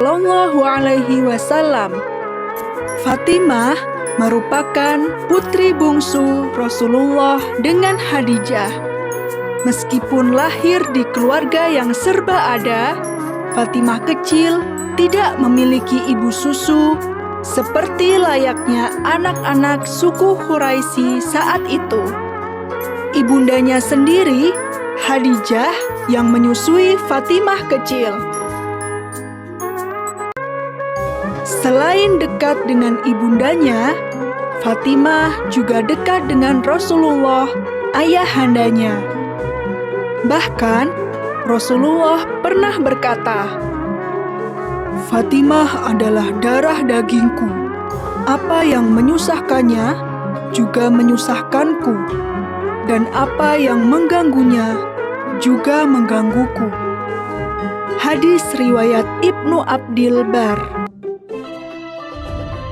Shallallahu Alaihi Wasallam. Fatimah merupakan putri bungsu Rasulullah dengan Khadijah. Meskipun lahir di keluarga yang serba ada, Fatimah kecil tidak memiliki ibu susu seperti layaknya anak-anak suku Quraisy saat itu. Ibundanya sendiri, Khadijah, yang menyusui Fatimah kecil. Selain dekat dengan ibundanya, Fatimah juga dekat dengan Rasulullah, ayahandanya. Bahkan, Rasulullah pernah berkata, "Fatimah adalah darah dagingku. Apa yang menyusahkannya juga menyusahkanku, dan apa yang mengganggunya juga menggangguku." Hadis riwayat Ibnu Abdil Bar.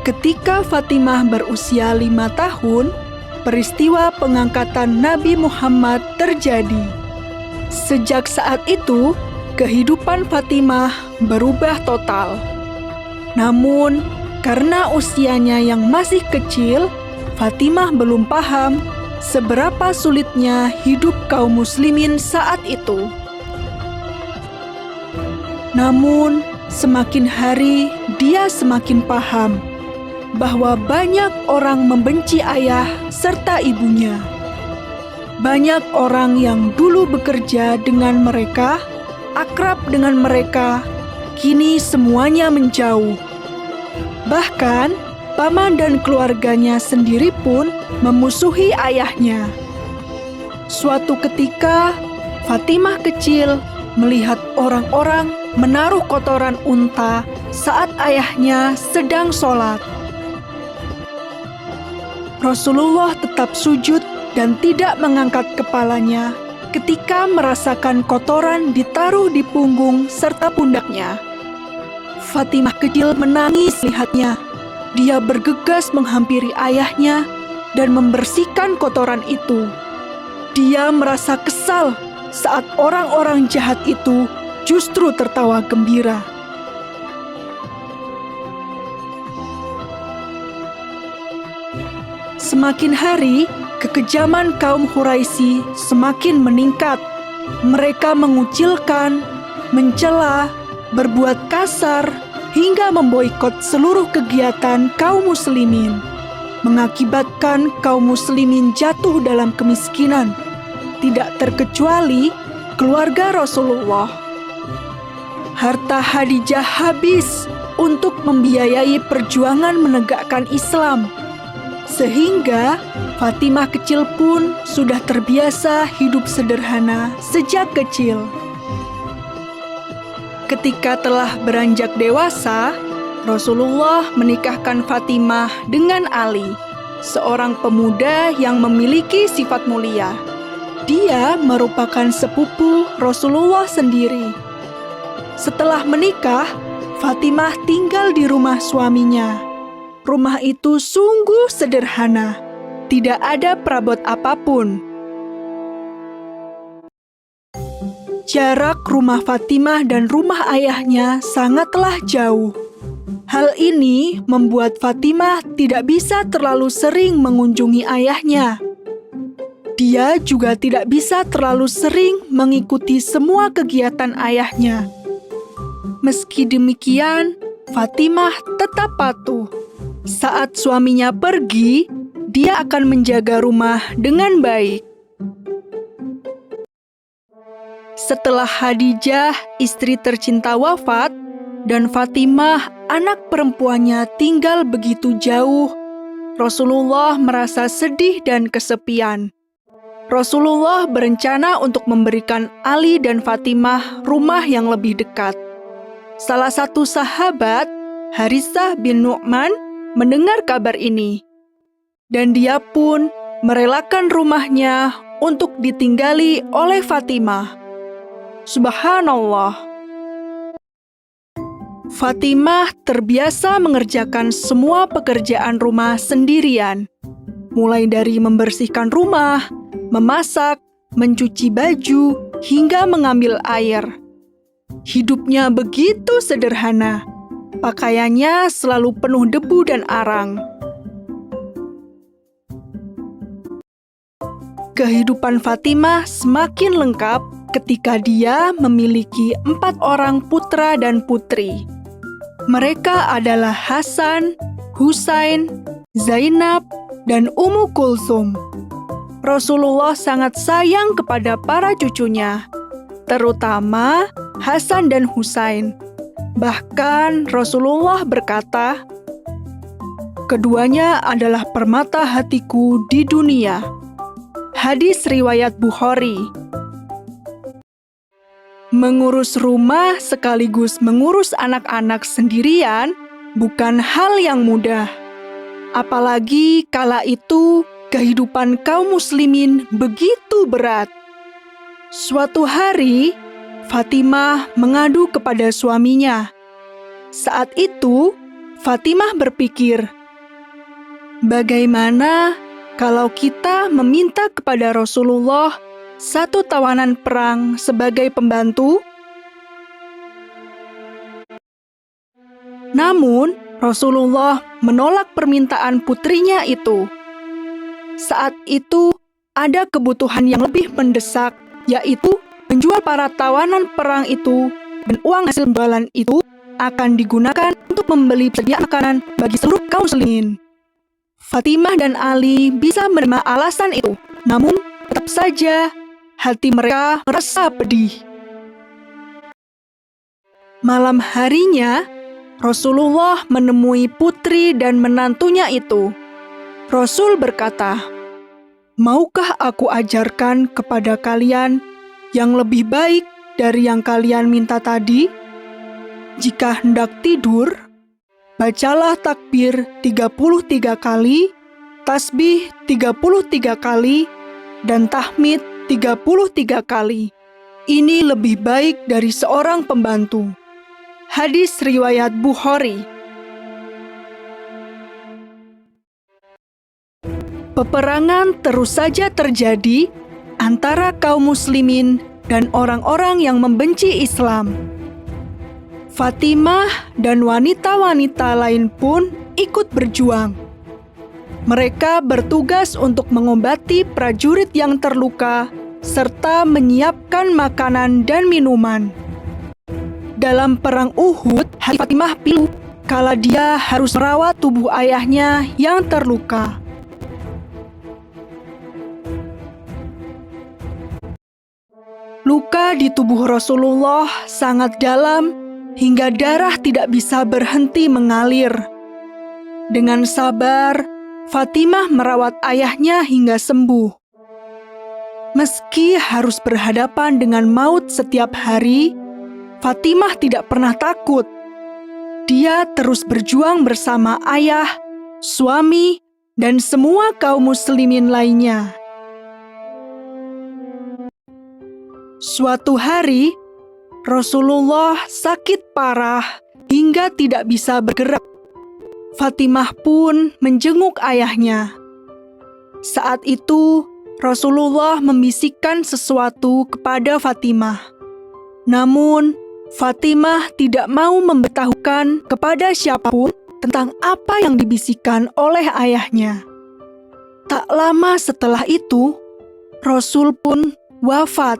Ketika Fatimah berusia 5 tahun, peristiwa pengangkatan Nabi Muhammad terjadi. Sejak saat itu, kehidupan Fatimah berubah total. Namun, karena usianya yang masih kecil, Fatimah belum paham seberapa sulitnya hidup kaum muslimin saat itu. Namun, semakin hari dia semakin paham bahwa banyak orang membenci ayah serta ibunya. Banyak orang yang dulu bekerja dengan mereka, akrab dengan mereka, kini semuanya menjauh. Bahkan, paman dan keluarganya sendiri pun memusuhi ayahnya. Suatu ketika, Fatimah kecil melihat orang-orang menaruh kotoran unta saat ayahnya sedang sholat. Rasulullah tetap sujud dan tidak mengangkat kepalanya ketika merasakan kotoran ditaruh di punggung serta pundaknya. Fatimah kecil menangis lihatnya. Dia bergegas menghampiri ayahnya dan membersihkan kotoran itu. Dia merasa kesal saat orang-orang jahat itu justru tertawa gembira. Semakin hari, kekejaman kaum Quraisy semakin meningkat. Mereka mengucilkan, mencela, berbuat kasar, hingga memboikot seluruh kegiatan kaum muslimin, mengakibatkan kaum muslimin jatuh dalam kemiskinan, tidak terkecuali keluarga Rasulullah. Harta Khadijah habis untuk membiayai perjuangan menegakkan Islam, sehingga Fatimah kecil pun sudah terbiasa hidup sederhana sejak kecil. Ketika telah beranjak dewasa, Rasulullah menikahkan Fatimah dengan Ali, seorang pemuda yang memiliki sifat mulia. Dia merupakan sepupu Rasulullah sendiri. Setelah menikah, Fatimah tinggal di rumah suaminya. Rumah itu sungguh sederhana, tidak ada perabot apapun. Jarak rumah Fatimah dan rumah ayahnya sangatlah jauh. Hal ini membuat Fatimah tidak bisa terlalu sering mengunjungi ayahnya. Dia juga tidak bisa terlalu sering mengikuti semua kegiatan ayahnya. Meski demikian, Fatimah tetap patuh. Saat suaminya pergi, dia akan menjaga rumah dengan baik. Setelah Khadijah, istri tercinta wafat, dan Fatimah, anak perempuannya tinggal begitu jauh, Rasulullah merasa sedih dan kesepian. Rasulullah berencana untuk memberikan Ali dan Fatimah rumah yang lebih dekat. Salah satu sahabat, Haritsah bin Nu'man, mendengar kabar ini, dan dia pun merelakan rumahnya untuk ditinggali oleh Fatimah. Subhanallah. Fatimah terbiasa mengerjakan semua pekerjaan rumah sendirian, mulai dari membersihkan rumah, memasak, mencuci baju, hingga mengambil air. Hidupnya begitu sederhana, Pakaiannya selalu penuh debu dan arang. Kehidupan Fatimah semakin lengkap ketika dia memiliki 4 orang putra dan putri. Mereka adalah Hasan, Husain, Zainab, dan Ummu Kulsum. Rasulullah sangat sayang kepada para cucunya, terutama Hasan dan Husain. Bahkan Rasulullah berkata, "Keduanya adalah permata hatiku di dunia." Hadis riwayat Bukhari. Mengurus rumah sekaligus mengurus anak-anak sendirian bukan hal yang mudah. Apalagi kala itu kehidupan kaum muslimin begitu berat. Suatu hari, Fatimah mengadu kepada suaminya. Saat itu, Fatimah berpikir, bagaimana kalau kita meminta kepada Rasulullah 1 tawanan perang sebagai pembantu? Namun, Rasulullah menolak permintaan putrinya itu. Saat itu, ada kebutuhan yang lebih mendesak, yaitu menjual para tawanan perang itu, dan uang hasil penjualan itu akan digunakan untuk membeli persediaan makanan bagi seluruh kaum muslimin. Fatimah dan Ali bisa menerima alasan itu, namun tetap saja hati mereka merasa pedih. Malam harinya, Rasulullah menemui putri dan menantunya itu. Rasul berkata, "Maukah aku ajarkan kepada kalian yang lebih baik dari yang kalian minta tadi? Jika hendak tidur, bacalah takbir 33 kali, tasbih 33 kali, dan tahmid 33 kali. Ini lebih baik dari seorang pembantu." Hadis riwayat Bukhari. Peperangan terus saja terjadi antara kaum muslimin dan orang-orang yang membenci Islam. Fatimah dan wanita-wanita lain pun ikut berjuang. Mereka bertugas untuk mengobati prajurit yang terluka serta menyiapkan makanan dan minuman. Dalam perang Uhud, hati Fatimah pilu kala dia harus merawat tubuh ayahnya yang terluka. Luka di tubuh Rasulullah sangat dalam hingga darah tidak bisa berhenti mengalir. Dengan sabar, Fatimah merawat ayahnya hingga sembuh. Meski harus berhadapan dengan maut setiap hari, Fatimah tidak pernah takut. Dia terus berjuang bersama ayah, suami, dan semua kaum muslimin lainnya. Suatu hari, Rasulullah sakit parah hingga tidak bisa bergerak. Fatimah pun menjenguk ayahnya. Saat itu, Rasulullah membisikkan sesuatu kepada Fatimah. Namun, Fatimah tidak mau memberitahukan kepada siapapun tentang apa yang dibisikkan oleh ayahnya. Tak lama setelah itu, Rasul pun wafat.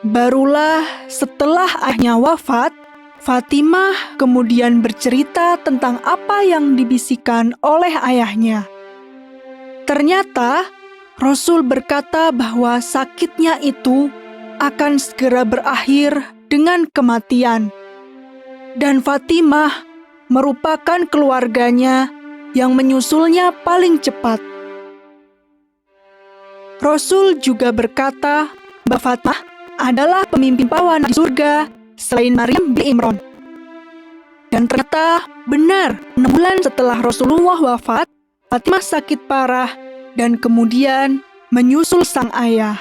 Barulah setelah ayahnya wafat, Fatimah kemudian bercerita tentang apa yang dibisikkan oleh ayahnya. Ternyata, Rasul berkata bahwa sakitnya itu akan segera berakhir dengan kematian. Dan Fatimah merupakan keluarganya yang menyusulnya paling cepat. Rasul juga berkata bahwa Fatimah adalah pemimpin pawan di surga selain Maryam bin Imran. Dan ternyata benar, 6 bulan setelah Rasulullah wafat, Fatimah sakit parah dan kemudian menyusul sang ayah.